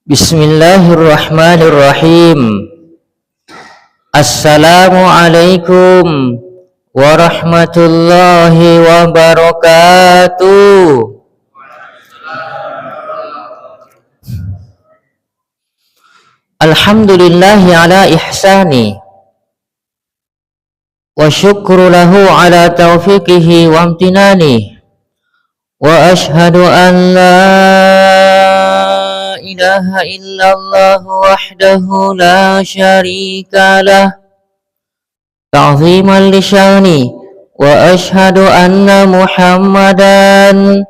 Bismillahirrahmanirrahim. Assalamualaikum warahmatullahi wabarakatuh. Alhamdulillahi ala ihsani wa syukru lahu ala taufiqihi wa amtinani wa ashhadu an la ilaha illallah wahdahu la syarika lah ta'ziman li syani wa ashhadu anna muhammadan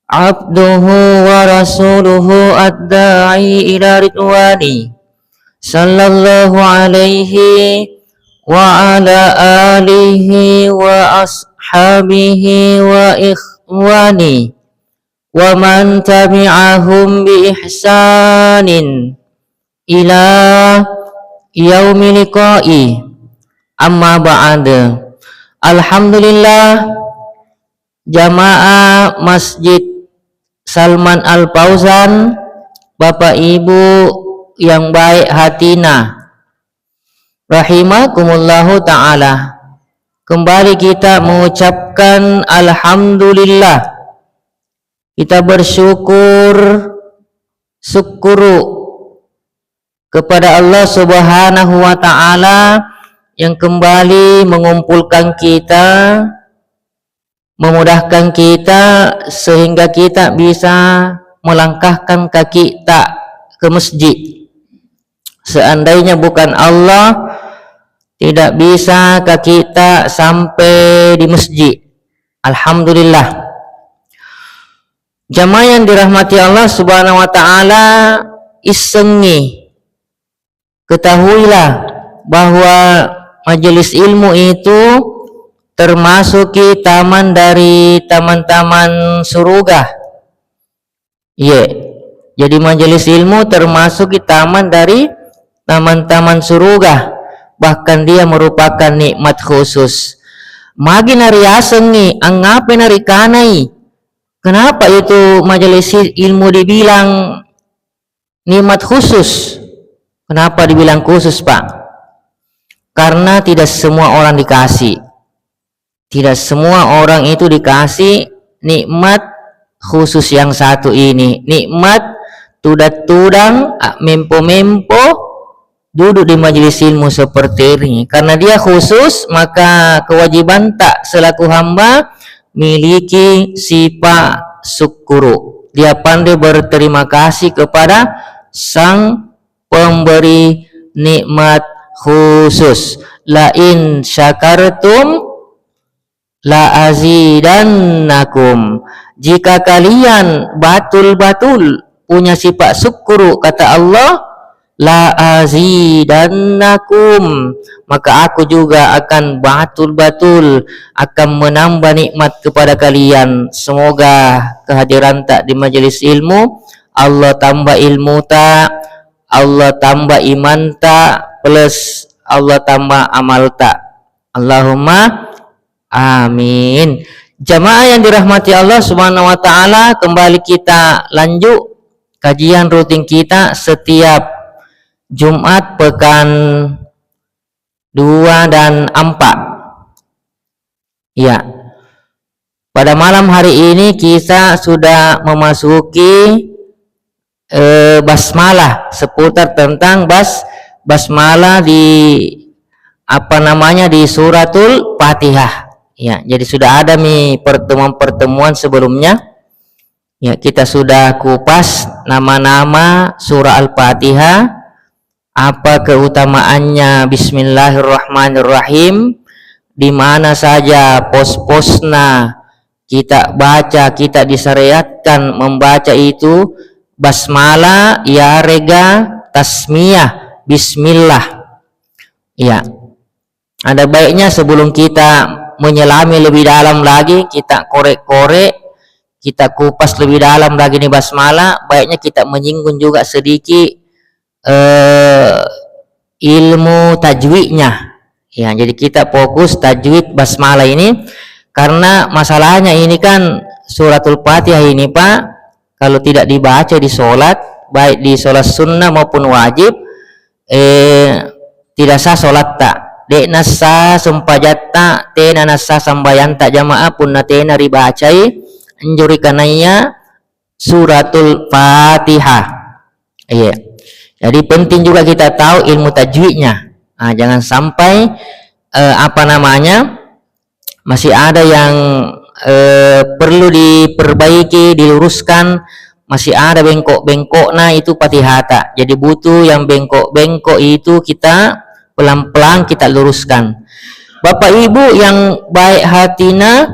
abduhu wa rasuluhu ad-da'i ila ridwani sallallahu alaihi wa ala alihi wa ashabihi wa ikhwani wa man tabi'ahum bi ihsanin ila yaumil liqa'i. Amma ba'd. Alhamdulillah, jamaah Masjid Salman Al Fauzan, Bapak Ibu yang baik hatina, rahimakumullahu ta'ala. Kembali kita mengucapkan alhamdulillah. Kita syukuru kepada Allah Subhanahu wa ta'ala yang kembali mengumpulkan kita, memudahkan kita sehingga kita bisa melangkahkan kaki kita ke masjid. Seandainya bukan Allah, tidak bisa kaki kita sampai di masjid. Alhamdulillah. Jamaah yang dirahmati Allah Subhanahu wa ta'ala, isengi, ketahuilah bahwa majelis ilmu itu termasuk taman dari taman-taman surga. Jadi majelis ilmu termasuk taman dari taman-taman surga. Bahkan dia merupakan nikmat khusus. Magi nari asengi, angape nari kanai. Kenapa itu majelis ilmu dibilang nikmat khusus? Kenapa dibilang khusus, Pak? Karena tidak semua orang dikasih. Tidak semua orang itu dikasih nikmat khusus yang satu ini. Nikmat tudang mempo-mempo duduk di majelis ilmu seperti ini. Karena dia khusus, maka kewajiban tak selaku hamba miliki sifat syukuru. Dia pandai berterima kasih kepada sang pemberi nikmat khusus. La in syakartum la azidannakum. Jika kalian batul-batul punya sifat syukuru, kata Allah, la azidannakum, maka aku juga akan batul-batul akan menambah nikmat kepada kalian. Semoga kehadiran tak di majelis ilmu, Allah tambah ilmu tak, Allah tambah iman tak, plus Allah tambah amal tak. Allahumma amin. Jamaah yang dirahmati Allah Subhanahu wa ta'ala, kembali kita lanjut kajian rutin kita setiap Jumat pekan 2 dan 4. Ya. Pada malam hari ini kita sudah memasuki basmalah, seputar tentang basmalah di di suratul Fatihah. Ya, jadi sudah ada pertemuan-pertemuan sebelumnya. Ya, kita sudah kupas nama-nama surah Al-Fatihah. Apa keutamaannya Bismillahirrahmanirrahim, di mana saja pos-posna kita baca, kita disyariatkan membaca itu basmalah, ya rega, tasmiyah, bismillah. Ya, ada baiknya sebelum kita menyelami lebih dalam lagi, kita korek-korek, kita kupas lebih dalam lagi nih basmalah, baiknya kita menyinggung juga sedikit ilmu tajwidnya. Ya, jadi kita fokus tajwid basmalah ini, karena masalahnya ini kan suratul Fatihah ini, Pak, kalau tidak dibaca di sholat baik di sholat sunnah maupun wajib tidak sah sholat tak dek nasa sumpajatta tena nasa sambayanta jamaah pun natena ribacai anjuri kanaya suratul Fatihah. Iya. Jadi penting juga kita tahu ilmu tajwidnya. Nah, jangan sampai masih ada yang perlu diperbaiki, diluruskan, masih ada bengkok-bengkok. Nah, itu patihata. Jadi butuh yang bengkok-bengkok itu kita pelan-pelan kita luruskan. Bapak Ibu yang baik hatina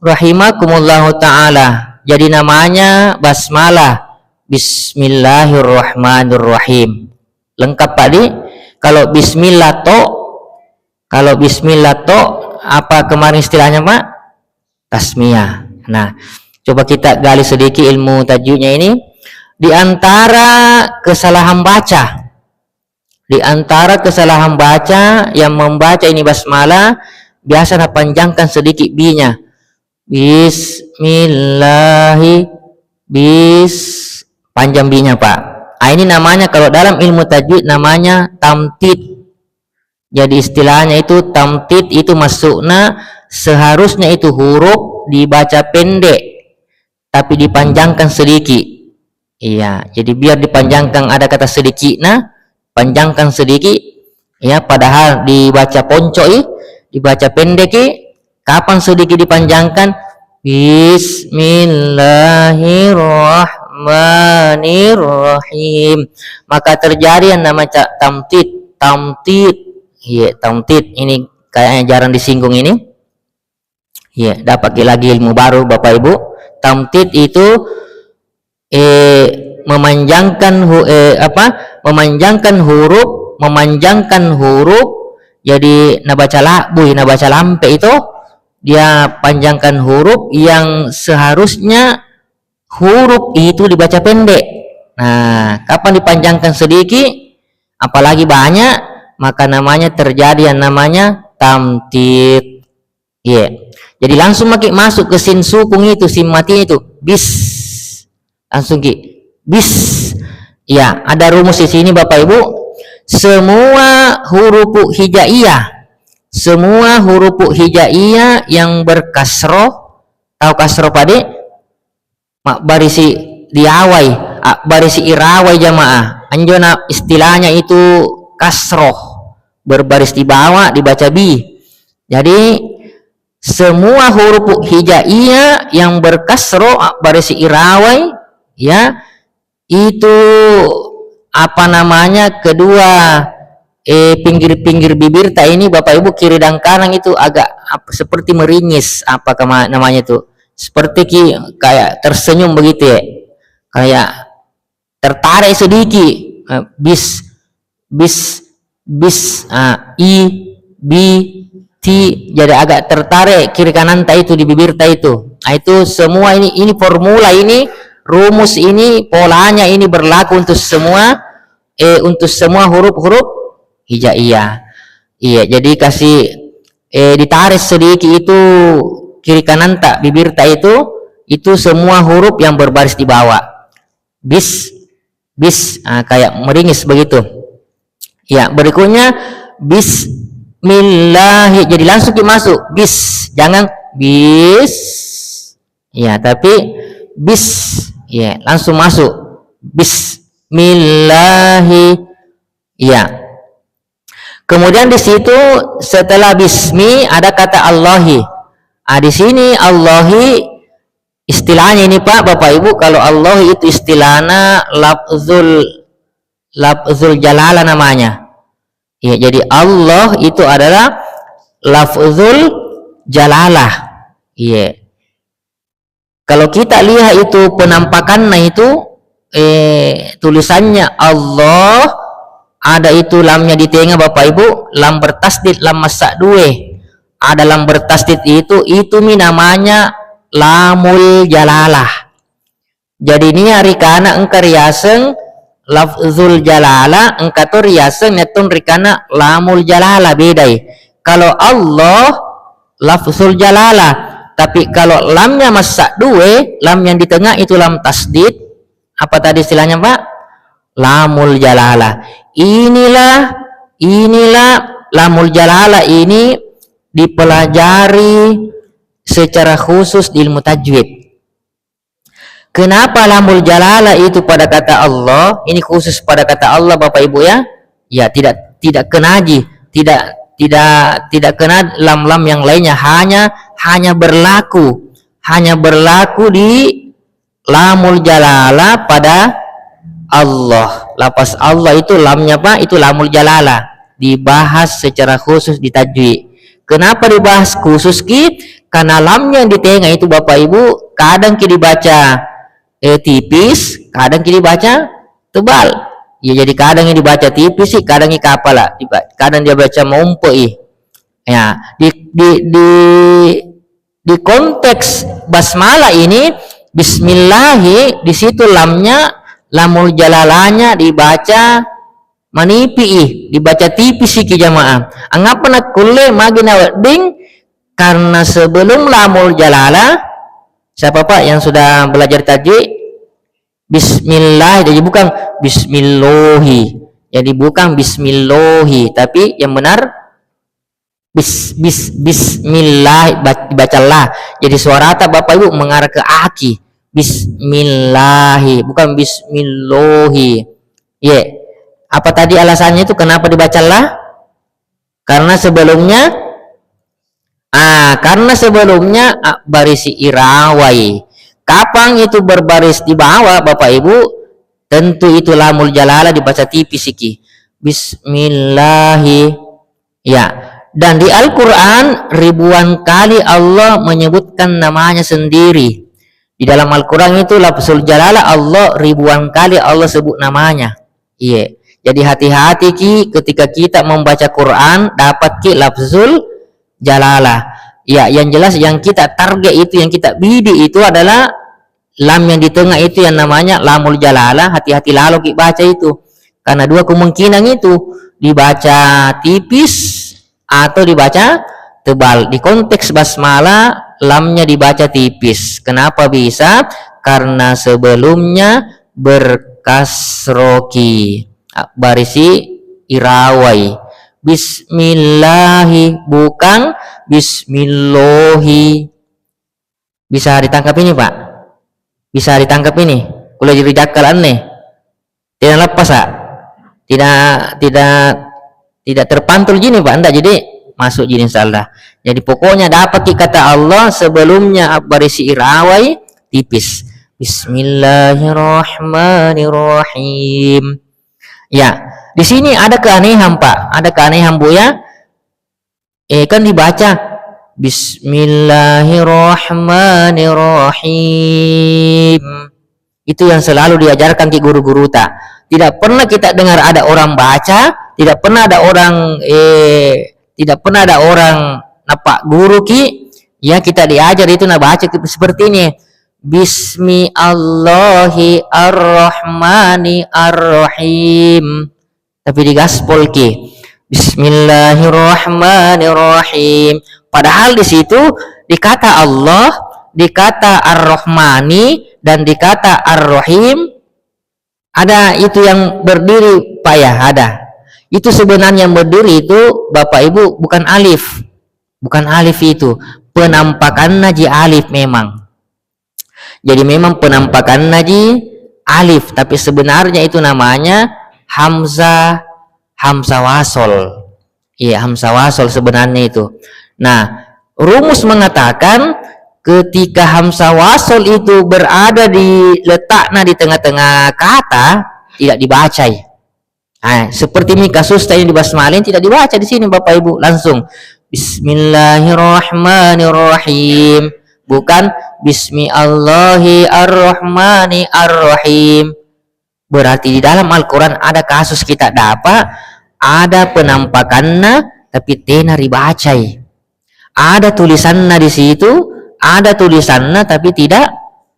rahimakumullahu taala. Jadi namanya basmalah. Bismillahirrahmanirrahim. Lengkap Pak Di? Kalau bismillah to apa kemarin istilahnya Pak? Tasmiyah. Nah, coba kita gali sedikit ilmu tajwidnya ini. Di antara kesalahan baca yang membaca ini basmalah biasa panjangkan sedikit b-nya. Panjang b-nya Pak. Nah, ini namanya kalau dalam ilmu tajwid namanya tamtid. Jadi istilahnya itu tamtid itu masuknya seharusnya itu huruf dibaca pendek tapi dipanjangkan sedikit. Iya, jadi biar dipanjangkan ada kata sedikitnya, panjangkan sedikit. Ya, padahal dibaca poncoi, dibaca pendek, kapan sedikit dipanjangkan? Bismillahirrahmanirrahim. Maka terjadi yang namanya tamtid. Iya, tamtid ini kayaknya jarang disinggung ini. Iya, dapat lagi ilmu baru Bapak Ibu. Tamtid itu memanjangkan huruf. Jadi nabaca lampe itu dia panjangkan huruf yang seharusnya huruf itu dibaca pendek. Nah, kapan dipanjangkan sedikit apalagi banyak, maka namanya terjadi yang namanya tamtid. Iya. Jadi langsung masuk ke sin sukung itu, sin mati itu, bis. Langsung bis. Ya, ada rumus di sini Bapak Ibu. Semua huruf hijaiyah yang berkasroh, tahu kasroh Pade? Barisi diawai, barisi irawai jamaah. Anjona istilahnya itu kasroh, berbaris di bawah dibaca bi. Jadi semua huruf hijaiyah yang berkasroh barisi irawai, ya itu kedua pinggir-pinggir bibir tak ini Bapak Ibu kiri dan kanan itu agak seperti meringis, namanya itu seperti kayak tersenyum begitu ya, kayak tertarik sedikit. Bis i b t, jadi agak tertarik kiri kanan tak itu di bibir tak itu. Nah, itu semua ini formula ini, rumus ini, polanya ini berlaku untuk semua huruf-huruf hijaiyah. Iya, jadi kasih ditarik sedikit itu kiri kanan tak bibir tak itu semua huruf yang berbaris di bawah. Bis kayak meringis begitu. Ya, berikutnya bismillah. Jadi langsung masuk bis, jangan bis. Ya, tapi bis. Ya, langsung masuk bismillah. Ya. Kemudian di situ setelah bismi ada kata Allahi. Di sini Allahi istilahnya ini Pak Bapak Ibu, kalau Allah itu istilahnya lafzul jalalah namanya. Ya, jadi Allah itu adalah lafzul jalalah. Iya. Kalau kita lihat itu penampakannya itu tulisannya Allah, ada itu lamnya di tengah Bapak Ibu, lam bertasdid, lam masak due. Ada lam bertasdid itu namanya lamul jalalah. Jadi ini rikana engka riaseng lafzul jalalah, engka tu riaseng netun rikana lamul jalalah, bedai. Kalau Allah lafzul jalalah, tapi kalau lamnya masak dua, lam yang di tengah itu lam tasdid. Apa tadi istilahnya Pak? lamul jalalah. Inilah lamul jalalah ini dipelajari secara khusus di ilmu tajwid. Kenapa lamul jalalah itu pada kata Allah? Ini khusus pada kata Allah, Bapak Ibu ya. Ya, tidak kenaji, tidak kena lam-lam yang lainnya, hanya berlaku di lamul jalalah pada Allah. Lafaz Allah itu lamnya Pak, itu lamul jalalah, dibahas secara khusus di tajwid. Kenapa dibahas khusus karena lamnya yang di tengah itu Bapak Ibu kadang dibaca tipis, kadang dibaca tebal. Ya, jadi kadang yang dibaca tipis sih, kadang kapal lah, kadang dia baca mumpe. Ya, di konteks basmalah ini bismillahi, di situ lamnya, lamul jalalanya dibaca manipi, dibaca tipis ki jamaah. Anggapan kulle magina wedding, karena sebelum lamul jalalah, siapa Pak yang sudah belajar tajwid? Bismillah, jadi bukan bismillahi, jadi bukan bismillahi, tapi yang benar bismillah, dibacalah. Jadi suara tak Bapak Ibu mengarah ke aki, bismillahi, bukan bismillahi. Ya, apa tadi alasannya itu kenapa dibacalah? Karena sebelumnya barisi irawai. Kapan itu berbaris di bawah Bapak Ibu? Tentu itu lamul jalalah dibaca tipis iki. Bismillahi. Ya, dan di Al-Qur'an ribuan kali Allah menyebutkan namanya sendiri. Di dalam Al-Qur'an itu lafzul jalalah Allah ribuan kali Allah sebut namanya. Iya. Jadi hati-hati ketika kita membaca Quran, dapat lafzul jalalah. Ya, yang jelas yang kita target itu, yang kita bidik itu adalah lam yang di tengah itu yang namanya lamul jalalah. Hati-hati lalu baca itu, karena dua kemungkinan itu, dibaca tipis atau dibaca tebal. Di konteks basmalah lamnya dibaca tipis. Kenapa bisa? Karena sebelumnya berkasroki, barisi irawai. Bismillahi, bukan bismillahi. Bisa ditangkap ini Pak? Bisa ditangkap ini? Kuliah jadi jakal aneh. Tidak lepas Pak? Tidak terpantul gini Pak? Enggak, jadi masuk gini insyaallah. Jadi pokoknya dapat kata Allah sebelumnya barisi irawai tipis. Bismillahirrahmanirrahim. Ya, di sini ada keanehan Pak, ada keanehan Bu ya. Kan dibaca Bismillahirrahmanirrahim. Itu yang selalu diajarkan di guru-guru tak. Tidak pernah kita dengar ada orang baca, tidak pernah ada orang napak guru ya kita diajar itu baca seperti ini. Bismi Allahi ar-Rahmani ar-Rahim, tapi digaspol Bismillahirrahmanirrahim. Padahal di situ dikata Allah, dikata ar-Rahmani, dan dikata ar-Rahim ada itu yang berdiri Pak ya, ada. Itu sebenarnya yang berdiri itu Bapak Ibu bukan alif itu, penampakan naji alif memang. Jadi memang penampakan naji alif, tapi sebenarnya itu namanya hamzah wasol. Iya, hamzah wasol sebenarnya itu. Nah, rumus mengatakan ketika hamzah wasol itu berada di letaknya di tengah-tengah kata, tidak dibaca. Nah, seperti ini kasus tadi di basmalah tidak dibaca di sini Bapak Ibu, langsung Bismillahirrahmanirrahim, bukan Bismi Allahi ar-Rahmani ar-Rahim. Berarti di dalam Al-Quran ada kasus kita dapat ada penampakannya tapi tena ribacai. Ada tulisannya di situ, ada tulisannya tapi tidak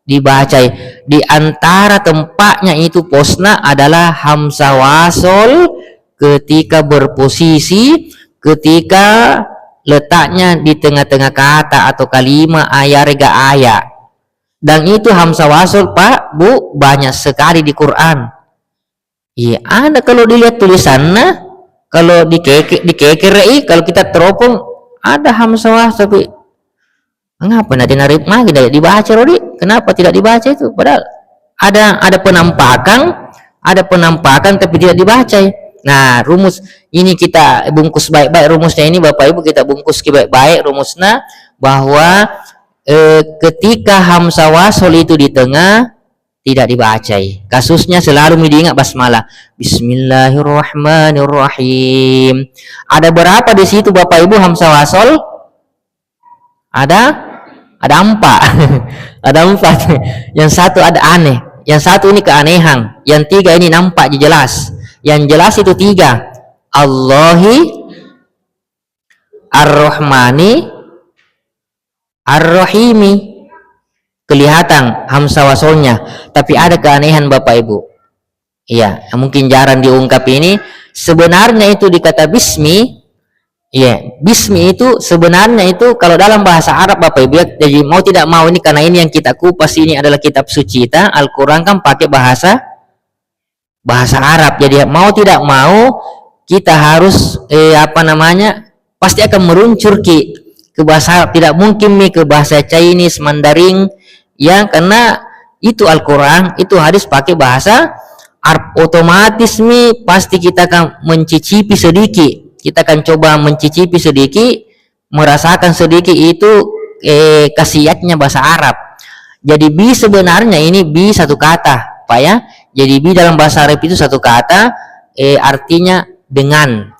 dibacai. Di antara tempatnya itu posna adalah hamzah wasol ketika berposisi, ketika letaknya di tengah-tengah kata atau kalimat ayat rega ayat. Dan itu hamzah wasol Pak Bu banyak sekali di Quran. Iya, ada kalau dilihat tulisannya, kalau dikekeri, kalau kita teropong ada hamsawah, tapi mengapa nanti narik lagi tidak dibaca, Rodi? Kenapa tidak dibaca itu? Padahal ada penampakan tapi tidak dibaca. Nah, rumus ini kita bungkus baik-baik rumusnya ini, Bapak Ibu, kita bungkus baik-baik rumusnya, bahwa ketika hamzah wasol itu di tengah tidak dibaca. Kasusnya selalu diingat basmalah. Bismillahirrahmanirrahim. Ada berapa di situ Bapak Ibu hamzah wasol? Ada 4. Ada 4. Yang satu ada aneh, yang satu ini keanehan, yang 3 ini nampak jelas. Yang jelas itu 3. Allahi, Ar-Rahmani, Ar-Rahimi. Kelihatan hamzah wasolnya, tapi ada keanehan Bapak Ibu. Iya, mungkin jarang diungkap ini. Sebenarnya itu dikata bismi. Iya, bismi itu sebenarnya itu kalau dalam bahasa Arab Bapak Ibu, jadi mau tidak mau ini, karena ini yang kita kupas ini adalah kitab suci kita, Al-Quran kan pakai bahasa Arab. Jadi mau tidak mau kita harus pasti akan meruncur ke bahasa Arab. Tidak mungkin ke bahasa Chinese, Mandarin, ya, karena itu Al-Quran, itu hadis pakai bahasa Arab. Otomatis pasti kita akan mencicipi sedikit. Kita akan coba mencicipi sedikit, merasakan sedikit itu khasiatnya bahasa Arab. Jadi bi sebenarnya ini bi satu kata, Pak ya. Jadi bi dalam bahasa Arab itu satu kata, artinya dengan.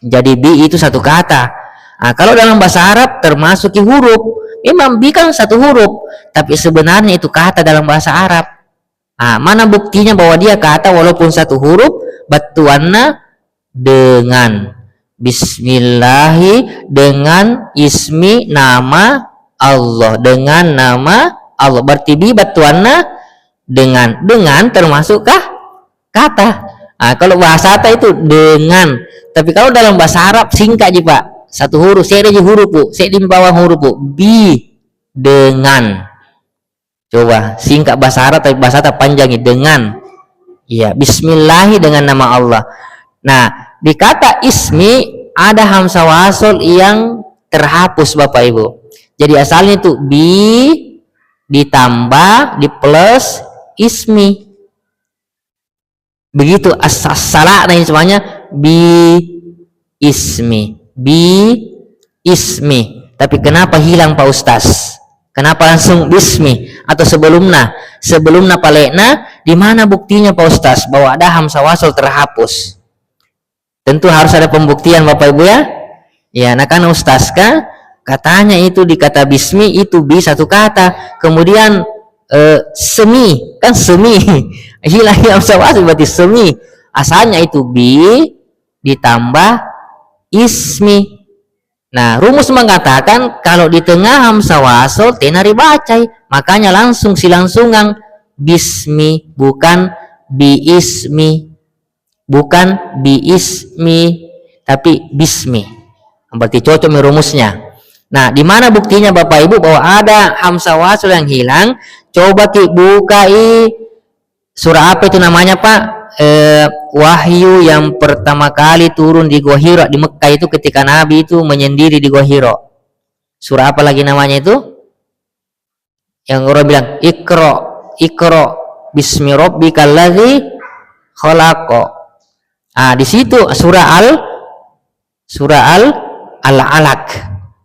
Jadi bi itu satu kata. Nah, kalau dalam bahasa Arab termasuk huruf, memang bi kan satu huruf, tapi sebenarnya itu kata dalam bahasa Arab. Nah, mana buktinya bahwa dia kata walaupun satu huruf? Batuanna dengan bismillahi, dengan ismi, nama Allah, dengan nama Allah. Berarti bi batuanna dengan termasukkah kata? Nah, kalau bahasa Arab itu dengan, tapi kalau dalam bahasa Arab singkat aja Pak, satu huruf, saya ada huruf Bu, saya di bawah huruf Bu, bi dengan. Coba singkat bahasa Arab, tapi bahasa Arab panjang dengan. Iya, bismillahi, dengan nama Allah. Nah, di kata ismi ada hamzah wasol yang terhapus Bapak Ibu. Jadi asalnya itu bi ditambah di plus ismi. Begitu salah ini semuanya bi ismi. Tapi kenapa hilang Pak Ustaz? Kenapa langsung bismi atau sebelumnya palekna? Di mana buktinya Pak Ustaz bahwa ada hamzah wasol terhapus? Tentu harus ada pembuktian Bapak Ibu ya. Ya, nah karena Ustaz katanya itu di kata bismi itu bi satu kata, kemudian semi hilang hamzah wasol, berarti semi asalnya itu bi ditambah ismi. Nah, rumus mengatakan kalau di tengah hamzah wasol tenari bacai, makanya langsung silangsungan bismi, bukan biismi, tapi bismi. Berarti cocok rumusnya. Nah, di mana buktinya Bapak Ibu bahwa ada hamzah wasol yang hilang? Coba buka surah apa itu namanya Pak? Wahyu yang pertama kali turun di Gua Hira di Mekah itu, ketika Nabi itu menyendiri di Gua Hira. Surah apa lagi namanya itu? Yang orang bilang Iqra bismi rabbikal ladzi khalaq. Ah, di situ surah Al-Alaq.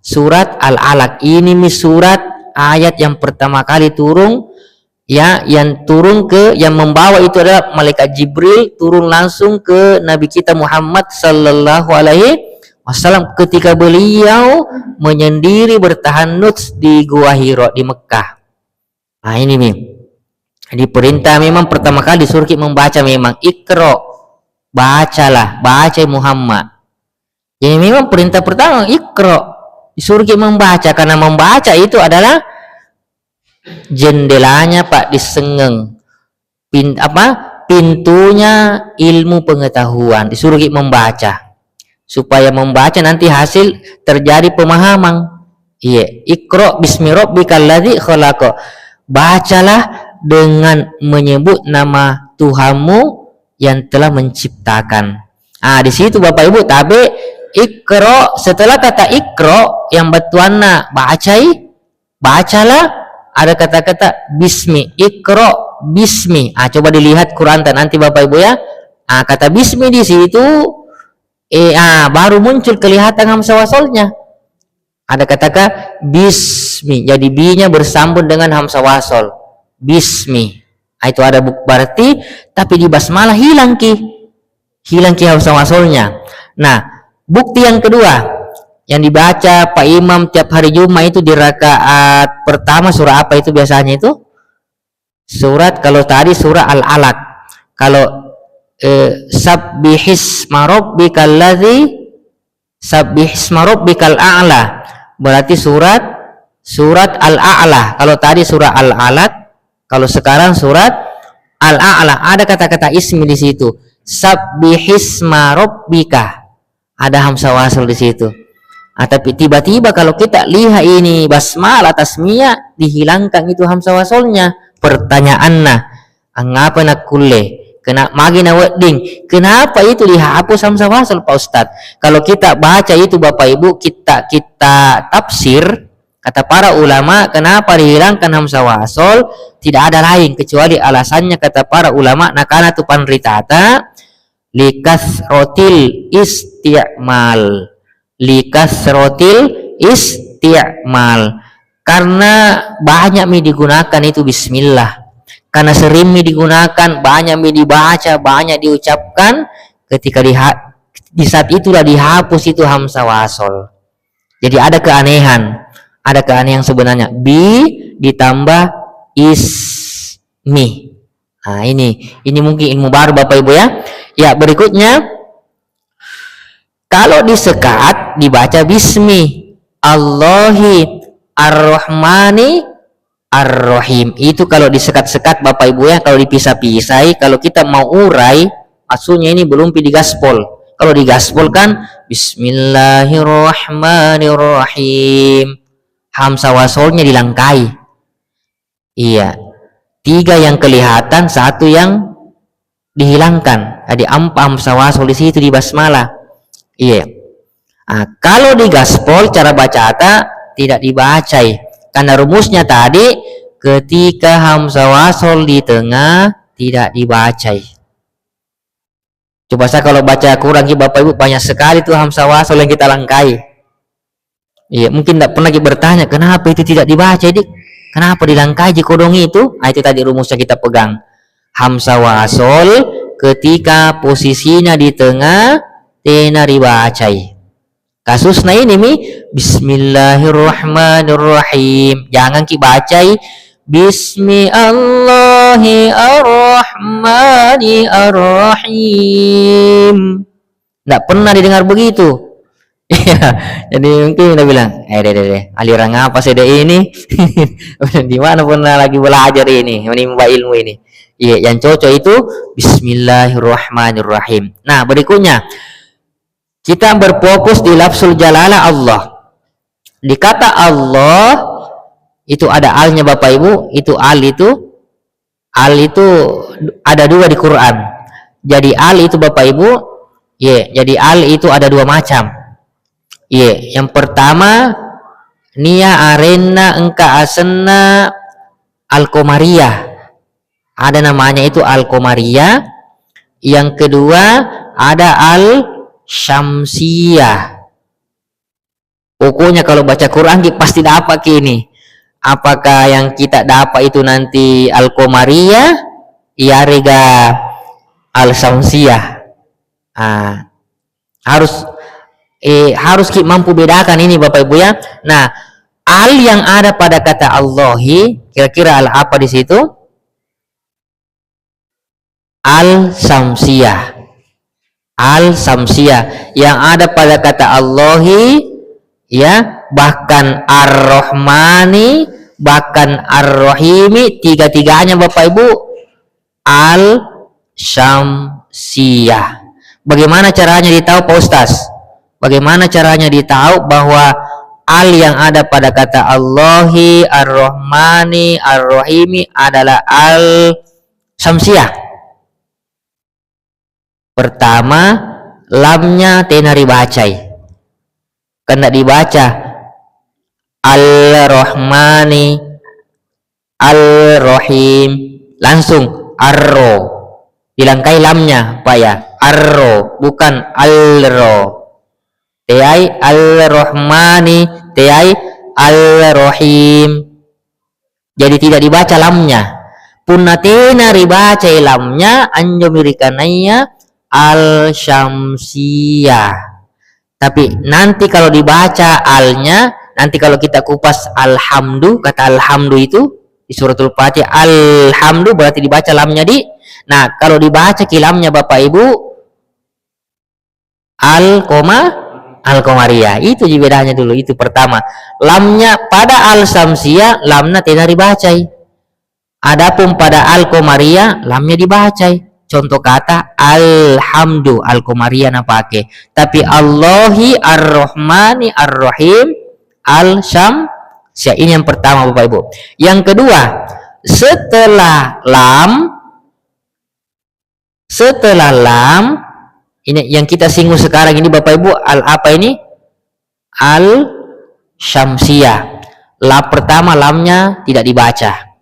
Surat Al-Alaq ini surat ayat yang pertama kali turun, ya, yang membawa itu adalah malaikat Jibril turun langsung ke Nabi kita Muhammad sallallahu alaihi wasallam ketika beliau menyendiri bertahanut di Gua Hira di Mekah. Nah, ini diperintah memang pertama kali disuruh membaca, memang Iqra, baca Muhammad. Jadi memang perintah pertama Iqra, disuruh membaca, karena membaca itu adalah jendelanya Pak, disengeng pintunya ilmu pengetahuan, disuruh membaca, supaya membaca nanti hasil terjadi pemahaman. Iya, Iqra bismi rabbikal ladzi khalaq, bacalah dengan menyebut nama Tuhanmu yang telah menciptakan. Di situ Bapak Ibu tabe ikro, setelah kata ikro yang batuanna bacalah, ada kata-kata bismi, ikro bismi. Coba dilihat Quran nanti Bapak Ibu ya. Kata bismi di situ baru muncul kelihatan hamzah wasolnya. Ada kata bismi, jadi bi-nya bersambung dengan hamzah wasol. Bismi. Itu ada berarti, tapi di basmalah hilang hamzah wasolnya. Nah, bukti yang kedua yang dibaca Pak Imam tiap hari Jumat itu di rakaat pertama surah apa itu biasanya itu? Surat, kalau tadi surah Al-Alaq. Kalau sabbihisma rabbikal a'la, berarti surat Al-A'la. Kalau tadi surah Al-Alaq, kalau sekarang surat Al-A'la. Ada kata-kata ismi di situ. Sabbihisma rabbika. Ada hamzah wasal di situ. Tapi tiba-tiba kalau kita lihat ini basmalah tasmiyah, dihilangkan itu hamzah wasalnya. Pertanyaannya, ngapa nak kulle? Kenapa itu dihapus hamzah wasal Pak Ustadz? Kalau kita baca itu Bapak Ibu, kita tafsir, kata para ulama, kenapa dihilangkan hamzah wasal? Tidak ada lain kecuali alasannya, kata para ulama, nakana tu panritata likasrotil isti'mal, karena banyak digunakan itu bismillah, karena sering digunakan, banyak dibaca, banyak diucapkan, ketika di saat itulah dihapus itu hamzah wasal. Jadi ada keanehan sebenarnya, bi ditambah ismi. Ini mungkin ilmu baru Bapak Ibu ya. Ya, berikutnya kalau disekat dibaca bismi Allahi ar-Rahmani ar-Rahim. Itu kalau disekat-sekat Bapak Ibu ya. Kalau dipisah-pisah, kalau kita mau urai, asuhnya ini belum digaspol. Kalau digaspol kan Bismillahirrahmanirrahim, hamzah wasolnya dilangkai. Iya, 3 yang kelihatan, 1 yang dihilangkan. Jadi hamzah wasol di situ di basmalah. Iya. Kalau digaspol cara baca tidak dibaca, karena rumusnya tadi ketika hamzah wasol di tengah tidak dibaca. Coba saya kalau baca Quran Bapak Ibu banyak sekali tuh hamzah wasol yang kita langkai. Iya, mungkin tidak pernah bertanya kenapa itu tidak dibaca, kenapa dilangkai kodong itu? Itu tadi rumusnya kita pegang. Hamzah wasol ketika posisinya di tengah tidak dibaca. Kasusnya ini Bismillahirrahmanirrahim, jangan baca Bismi Allahi ar-Rahmani ar-Rahim. Tidak pernah didengar begitu. Jadi mungkin udah bilang, aliran apa sih ini? Di mana pernah lagi belajar ini, menimba ilmu ini? Iya, yang cocok itu Bismillahirrahmanirrahim. Nah, berikutnya kita berfokus di lafzul jalalah Allah. Di kata Allah itu ada alnya Bapak Ibu. Itu al itu ada 2 di Quran. Jadi al itu Bapak Ibu, jadi al itu ada 2 macam. Yang pertama Nia arena engka asenna al-Qamariyah, ada namanya itu al-Qamariyah. Yang kedua ada al-Syamsiyah. Pokoknya kalau baca Quran pasti dapat ini. Apakah yang kita dapat itu nanti al-Qamariyah rega al-Syamsiyah? Harus kita mampu bedakan ini Bapak Ibu ya. Nah, al yang ada pada kata Allahi, kira-kira al apa di situ? Al-Syamsiyah. Al-Syamsiyah yang ada pada kata Allahi, ya, bahkan ar-Rahmani, bahkan ar-Rahimi, 3-3-nya Bapak Ibu al-Syamsiyah. Bagaimana caranya ditahu Pak Ustaz? Bagaimana caranya ditahu bahwa al yang ada pada kata Allahi, ar-Rahmani, ar-Rahimi adalah al-Syamsiyah? Pertama, lamnya tenari bacai. Kena dibaca Al-Rahmani Al-Rahim, langsung arro, dilangkai lamnya Pak ya, arro bukan al-ro. Teai Al-Rahmani, teai Al-Rahim. Jadi tidak dibaca lamnya. Punna tenari baca lamnya anjo mirikanaya al-syamsiyah. Tapi nanti kalau dibaca alnya, nanti kalau kita kupas alhamdu, kata alhamdu itu di suratul Fatihah, alhamdu berarti dibaca lamnya di. Nah, kalau dibaca kilamnya Bapak Ibu al-komariya, itu bedanya dulu. Itu pertama. Lamnya pada al-syamsiyah lamnya tidak dibacai. Adapun pada al-komariya lamnya dibacai. Contoh kata alhamdu, al-komariya na pakai. Tapi Allahi ar-Rahmani ar-Rahim al-syamsiyah, ini yang pertama Bapak Ibu. Yang kedua, setelah lam ini yang kita singgung sekarang ini Bapak Ibu, al apa ini? Al syamsiyah. La pertama lamnya tidak dibaca.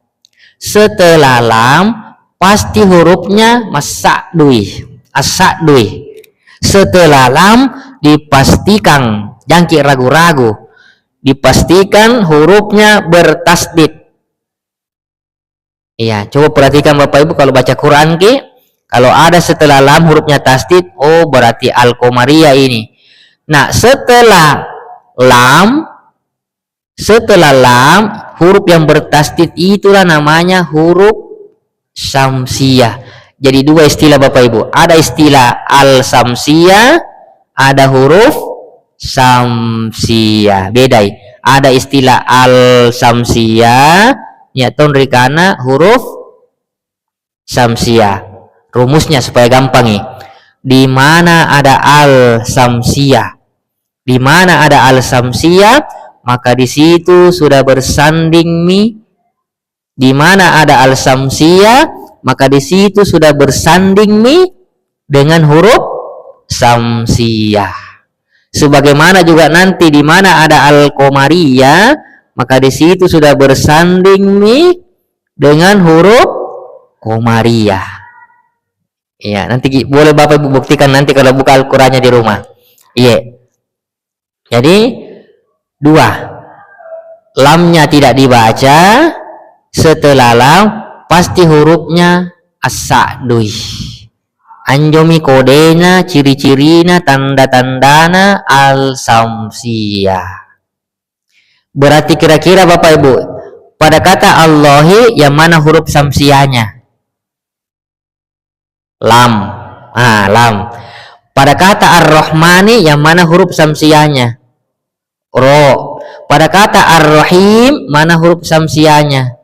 Setelah lam pasti hurufnya masadui, asadui. Setelah lam dipastikan, jangan ragu-ragu, dipastikan hurufnya bertasdid. Iya, coba perhatikan Bapak Ibu kalau baca Quran ki, kalau ada setelah lam hurufnya tasdid, oh berarti al-komariya ini. Nah, setelah lam huruf yang bertasdid itulah namanya huruf syamsiyah. Jadi dua istilah Bapak Ibu, ada istilah al-syamsiyah, ada huruf syamsiyah. Beda. Ada istilah al-syamsiyah, ya ton rikana huruf syamsiyah. Rumusnya supaya gampang nih. Di mana ada al-syamsiyah, di mana ada al-syamsiyah, maka di situ sudah bersanding mi. Di mana ada al-syamsiyah, maka di situ sudah bersanding mi dengan huruf syamsiyah. Sebagaimana juga nanti di mana ada al-qamariyah, maka di situ sudah bersanding mi dengan huruf qamariyah. Iya, nanti boleh Bapak Ibu buktikan nanti kalau buka Al-Qur'annya di rumah. Iya. Jadi dua, lamnya tidak dibaca. Setelah lam pasti hurufnya as-sa'dui. Anjomi kodena, ciri-cirina, tanda-tandana al-syamsiyah. Berarti kira-kira Bapak Ibu, pada kata Allahi yang mana huruf syamsiyahnya? Lam. Lam. Pada kata ar-Rahmani yang mana huruf syamsiyahnya? Ro. Pada kata ar-Rahim mana huruf syamsiyahnya?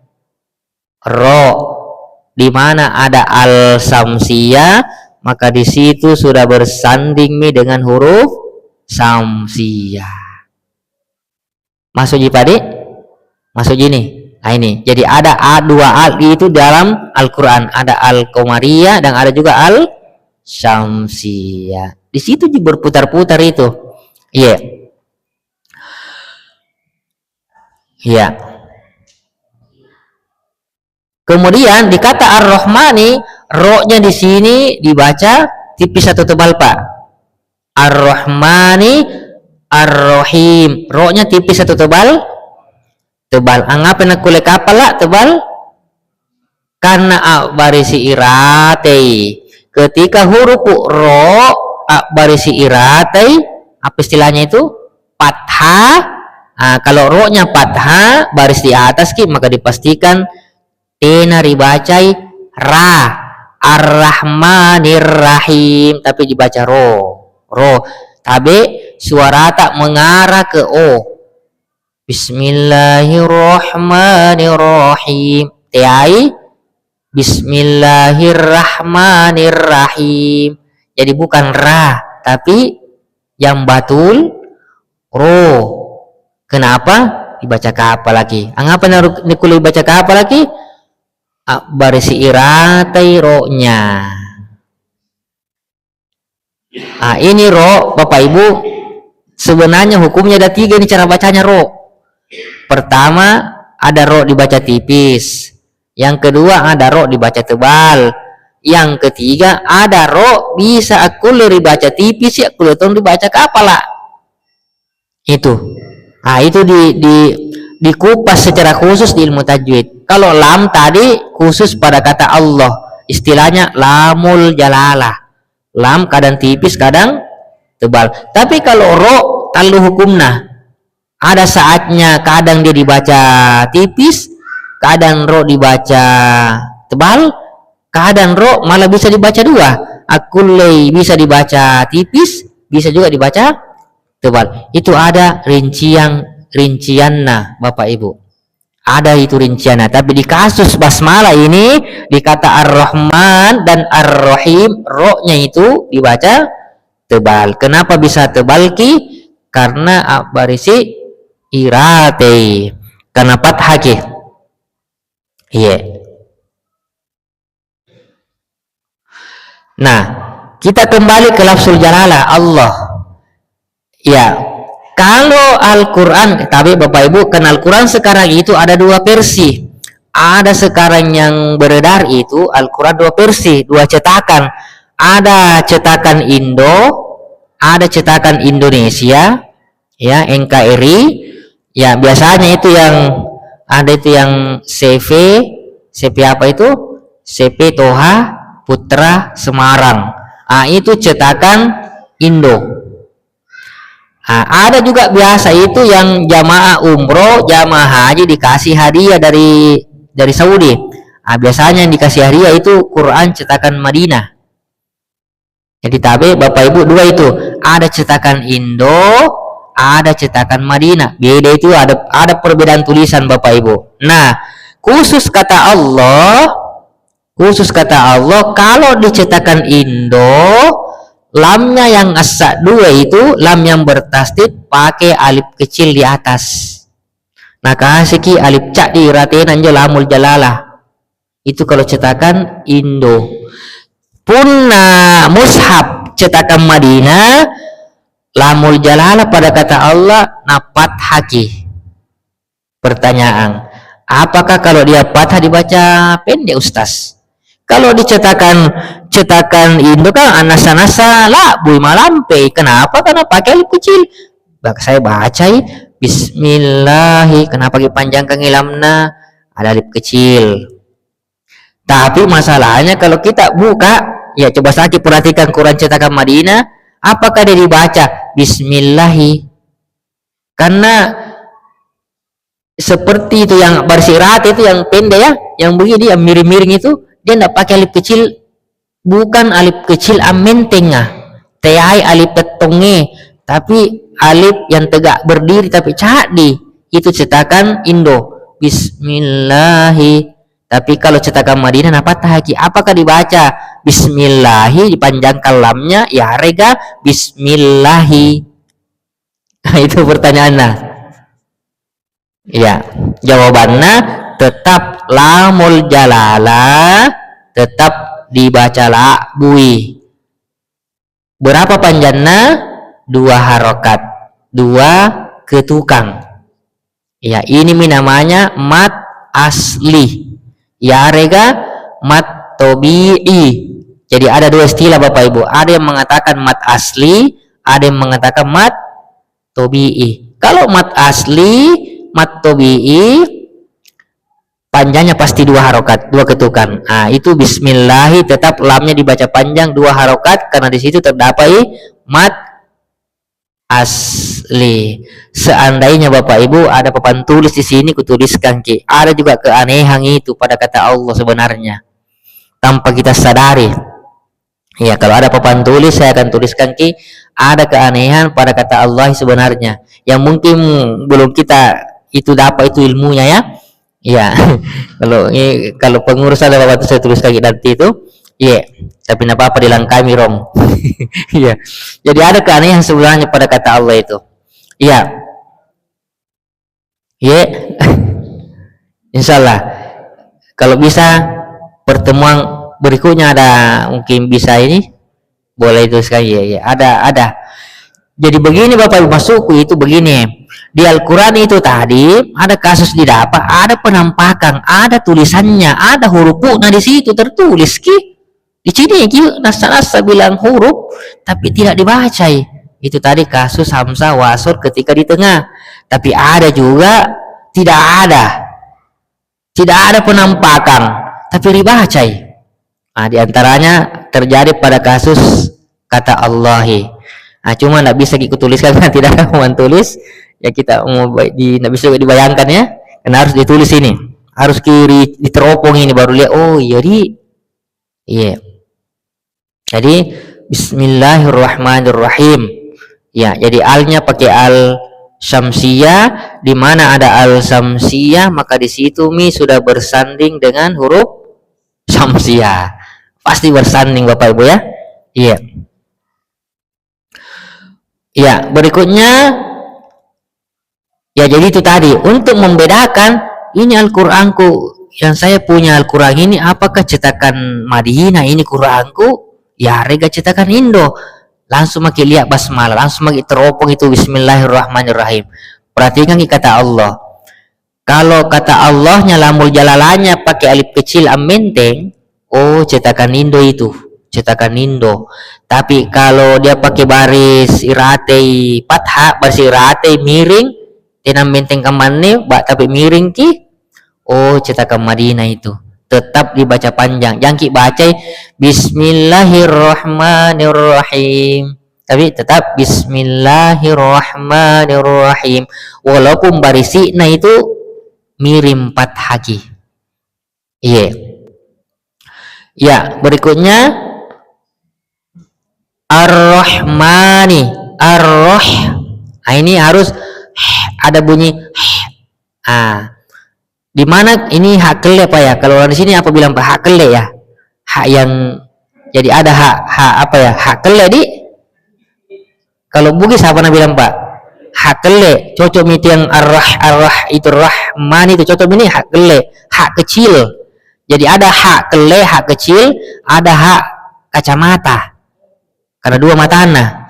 Ro. Di mana ada al-syamsiyah, maka di situ sudah bersanding mi dengan huruf syamsiyah. Masuk ji Pak? Masuk gini. Nah ini. Jadi ada dua al itu dalam Al-Qur'an, ada al-qamariyah dan ada juga al-syamsiyah. Di situ berputar-putar itu. Iya. Iya. Kemudian di kata ar-Rahmani, ro-nya di sini dibaca tipis atau tebal Pak? Ar-Rahmani ar-Rahim. Ro-nya tipis atau tebal? Tebal. Anggapin aku lek apa lah tebal? Karena barisi irate. Ketika huruf ro barisi irate, apa istilahnya itu? Fathah. Kalau ro-nya fathah baris di atas ki, maka dipastikan tena dibacai ra, ar-Rahmanir Rahim, tapi dibaca ro. Tapi suara tak mengarah ke o. Bismillahirrahmanirrahim. Tiai Bismillahirrahmanirrahim. Jadi bukan ra, tapi yang batul ro. Kenapa? Dibaca ke apa lagi? Anggapan nikuli baca ke apa lagi? Barisi iratai ro-nya. Ini ro, Bapak Ibu, sebenarnya hukumnya ada 3 nih cara bacanya ro. Pertama, ada ro dibaca tipis. Yang kedua, ada ro dibaca tebal. Yang ketiga, ada ro bisa aku dibaca tipis ya, aku dibaca kapala. Itu. Itu dikupas secara khusus di ilmu tajwid. Kalau lam tadi khusus pada kata Allah, istilahnya lamul jalalah. Lam kadang tipis, kadang tebal. Tapi kalau ro talu hukumna, ada saatnya kadang dia dibaca tipis, kadang ro dibaca tebal, kadang ro malah bisa dibaca 2. Akulei bisa dibaca tipis, bisa juga dibaca tebal. Itu ada rinciannya Bapak Ibu. Ada itu rinciannya. Tapi di kasus basmalah ini, di kata Ar-Rahman dan Ar-Rahim, ro-nya itu dibaca tebal. Kenapa bisa tebal ki? Karena barisi irate, karena fathah ki. Iya. Nah, kita kembali ke lafzul jalalah Allah. Ya, kalau Al-Quran, tapi Bapak Ibu kan Al-Quran sekarang itu ada 2 versi. Ada sekarang yang beredar itu Al-Quran 2 versi, 2 cetakan. Ada cetakan Indo, ada cetakan Indonesia, ya NKRI. Ya biasanya itu yang ada itu yang CV apa itu? CV Toha Putra Semarang. Itu cetakan Indo. Ada juga biasa itu yang jamaah umroh, jamaah haji dikasih hadiah dari Saudi. Biasanya yang dikasih hadiah itu Quran cetakan Madinah. Jadi tabe Bapak Ibu 2 itu, ada cetakan Indo, ada cetakan Madinah. Beda itu ada perbedaan tulisan Bapak Ibu. Nah, khusus kata Allah kalau dicetakan Indo, lamnya yang as-sa 2 itu lam yang bertasdid pakai alif kecil di atas. Nah kasih ki alif cak di ratain anjo lamul jalalah. Itu kalau cetakan Indo. Punna mushaf cetakan Madinah, lamul jalalah pada kata Allah napat haki. Pertanyaan, apakah kalau dia fathah dibaca pendek Ustaz? Kalau dicetakan Indo kan anasa-nasa lah bui malampe. Kenapa? Karena pakai alif kecil. Saya baca Bismillahi. Kenapa dipanjangkan ilamna? Ada alif kecil. Tapi masalahnya kalau kita buka, ya coba saja perhatikan Quran cetakan Madinah, apakah dia dibaca Bismillahi? Karena seperti itu yang bersirat itu yang pendek ya, yang begini yang miring-miring itu dia tidak pakai alif kecil, bukan alif kecil amin tengah tehai alif petonge, tapi alif yang tegak berdiri tapi cadi. Itu cetakan Indo Bismillahi. Tapi kalau cetakan Madinah apa tahaki? Apakah dibaca Bismillahi dipanjangkan lamnya? Ya rega Bismillahi. Itu pertanyaannya. Ya, jawabannya tetap lamul jalalah, tetap dibaca la bui. Berapa panjangnya? 2 harokat, 2 ketukang. Ya, ini namanya mat asli. Ya rega mat tobi'i. Jadi ada 2 istilah Bapak Ibu. Ada yang mengatakan mat asli, ada yang mengatakan mat tobi'i. Kalau mat asli, mat tobi'i, panjangnya pasti 2 harokat, 2 ketukan. Itu Bismillahi tetap lamnya dibaca panjang 2 harokat karena di situ terdapat mat asli. Seandainya Bapak Ibu ada papan tulis di sini, kutuliskan ki. Ada juga keanehan itu pada kata Allah sebenarnya, tanpa kita sadari. Ya, kalau ada papan tulis saya akan tuliskan ki. Ada keanehan pada kata Allah sebenarnya, yang mungkin belum kita itu dapat itu ilmunya ya. Ya, kalau pengurus ada Bapak saya tuliskan nanti itu. Iya, tapi apa apa dilangkami rom. Iya. Jadi ada keanehan sebenarnya pada kata Allah itu. Iya. Iya. Insyaallah kalau bisa pertemuan berikutnya ada mungkin bisa ini Boleh itu sekali ya, ada. Jadi begini Bapak Ibu masukku itu begini. Di Al-Quran itu tadi ada kasus didapat, ada penampakan, ada tulisannya, ada hurufnya di situ tertulis ki. Di sini ki nasa bilang huruf tapi tidak dibaca. Itu tadi kasus hamzah wasor ketika di tengah. Tapi ada juga tidak ada penampakan tapi dibaca. Nah, diantaranya terjadi pada kasus kata Allahi. Nah, cuma tidak bisa kita tuliskan karena tidak ada kemampuan tulis. Ya kita mau tidak bisa dibayangkan ya. Karena harus ditulis ini. Harus kiri diteropong ini baru lihat. Oh iya iya. Jadi Bismillahirrahmanirrahim. Ya, jadi alnya pakai al syamsiyah. Di mana ada al syamsiyah maka di situ mi sudah bersanding dengan huruf syamsiyah. Pasti bersanding Bapak Ibu ya. Iya. Ya, berikutnya ya jadi itu tadi untuk membedakan ini Al-Qur'anku yang saya punya Al-Qur'an ini apakah cetakan Madinah ini Qur'anku ya rega cetakan Indo. Langsung makin lihat basmalah, langsung makin teropong itu Bismillahirrahmanirrahim. Perhatikan kata Allah. Kalau kata Allahnya lamul jalalanya pakai alif kecil amenteng, oh cetakan Indo itu. Cetakan Indo. Tapi kalau dia pakai baris irate fathah, baris irate miring, tenam benteng kamane, tapi miring ki, oh cetakan Madinah itu. Tetap dibaca panjang. Jangan ki baca Bismillahirrahmanirrahim. Tapi tetap Bismillahirrahmanirrahim. Walaupun barisina itu miring fathah ki. Iya. Ya, berikutnya Ar-Rahmani, nah ini harus ada bunyi. Di mana ini hak kele apa ya? Kalau di sini apa bilang Pak? Hak kele ya. Hak yang jadi ada hak apa ya? Hak kele di. Kalau Bugis apa nak bilang Pak? Hak kele. Cocok itu yang arrah itu Rahman itu cocok ini hak kele, hak kecil. Jadi ada hak kele, hak kecil, ada hak kacamata. Karena dua matanya.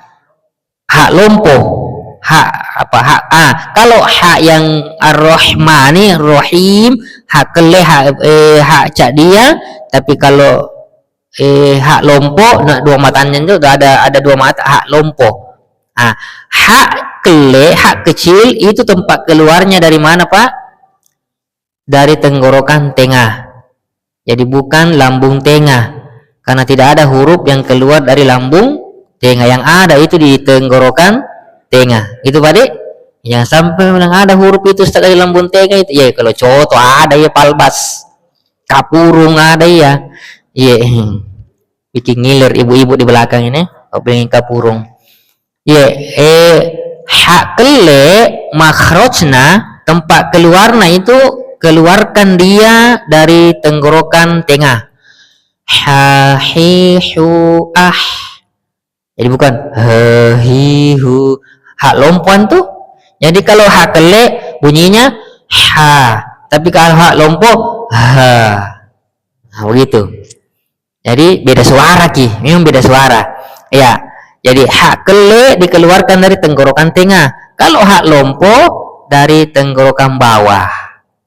Hak lompo, hak apa hak kalau hak yang ar-rahmani rahim hak kele hak cak dia, tapi kalau hak lompo nah dua matanya itu ada dua mata hak lompo. Hak kele hak kecil itu tempat keluarnya dari mana Pak? Dari tenggorokan tengah. Jadi bukan lambung tengah. Karena tidak ada huruf yang keluar dari lambung tengah, yang ada itu di tenggorokan tengah. Itu Pak Dik? Yang sampai bilang ada huruf itu dari lambung tengah itu. Ya kalau coto ada ya palbas. Kapurung ada ya. Iya. Bikin ngiler ibu-ibu di belakang ini. Kau pengen kapurung. Ya, hak kele makhrajna tempat keluarnya itu keluarkan dia dari tenggorokan tengah. Ha hi hu ah. Jadi bukan ha hi hu. Hak lompoan tuh. Jadi kalau hak kele bunyinya ha, tapi kalau hak lompo ha. Nah, begitu. Jadi beda suara ki, memang beda suara. Ya. Jadi hak kele dikeluarkan dari tenggorokan tengah. Kalau hak lompo dari tenggorokan bawah.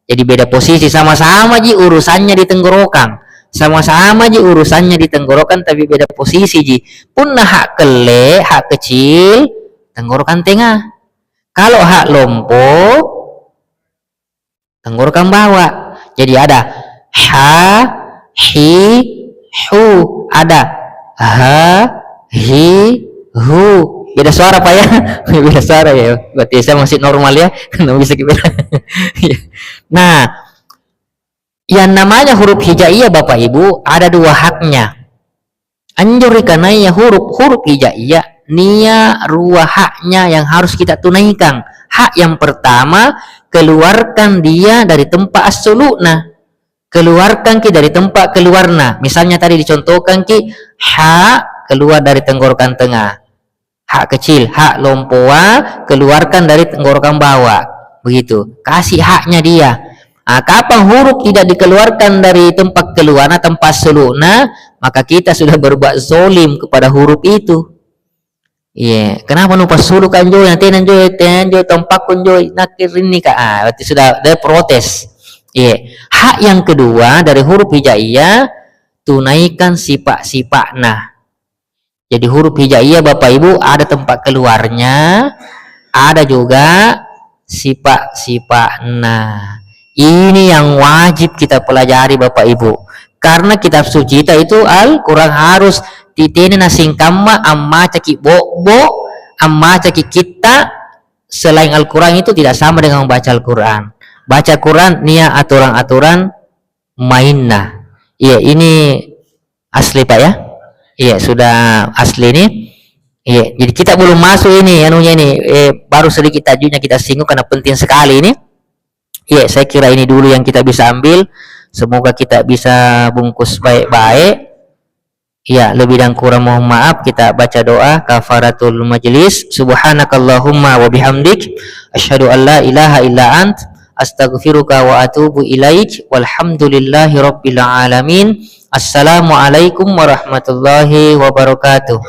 Jadi beda posisi, sama-sama ji urusannya di tenggorokan. Sama-sama ji urusannya di tenggorokan tapi beda posisi ji. Punah hak kele, hak kecil, tenggorokan tengah. Kalau hak lompo, tenggorokan bawah. Jadi ada ha, hi, hu. Ada ha, hi, hu. Beda suara Pak ya. Beda suara ya. Berarti saya masih normal ya. Nggak bisa kita. Nah, yang namanya huruf hijaiyah Bapak Ibu ada dua haknya. Anjur ikanaya huruf hijaiyah nia dua haknya yang harus kita tunaikan. Hak yang pertama, keluarkan dia dari tempat as-sulukna. Keluarkan ki dari tempat keluarna. Misalnya tadi dicontohkan ki hak keluar dari tenggorokan tengah. Hak kecil, hak lompoa keluarkan dari tenggorokan bawah. Begitu. Kasih haknya dia. Kapan huruf tidak dikeluarkan dari tempat keluarnya, tempat sulukna, maka kita sudah berbuat zolim kepada huruf itu. Kenapa nu pas suluk kan joy, nanti joy, tempat kun joy, nakir ini kak, berarti sudah ada protes. Hak yang kedua dari huruf hijaiyah, tunaikan sifat-sifatnya. Jadi huruf hijaiyah Bapak Ibu ada tempat keluarnya, ada juga sifat-sifatnya. Ini yang wajib kita pelajari Bapak Ibu. Karena kitab suci kita itu Al-Quran harus titene nasing kama amma caki bo amma caki kita. Selain Al-Quran itu tidak sama dengan membaca Al-Quran. Baca Quran nia aturan-aturan mainna. Ini asli Pak ya. Sudah asli ini. Jadi kita belum masuk ini anunya ini, baru sedikit tajuknya kita singgung karena penting sekali ini. Saya kira ini dulu yang kita bisa ambil. Semoga kita bisa bungkus baik-baik. Lebih dan kurang mohon maaf. Kita baca doa kafaratul majlis. Subhanakallahumma wa bihamdik, asyhadu an la ilaha illa ant, astaghfiruka wa atubu ilaik. Walhamdulillahi rabbil alamin. Assalamualaikum warahmatullahi wabarakatuh.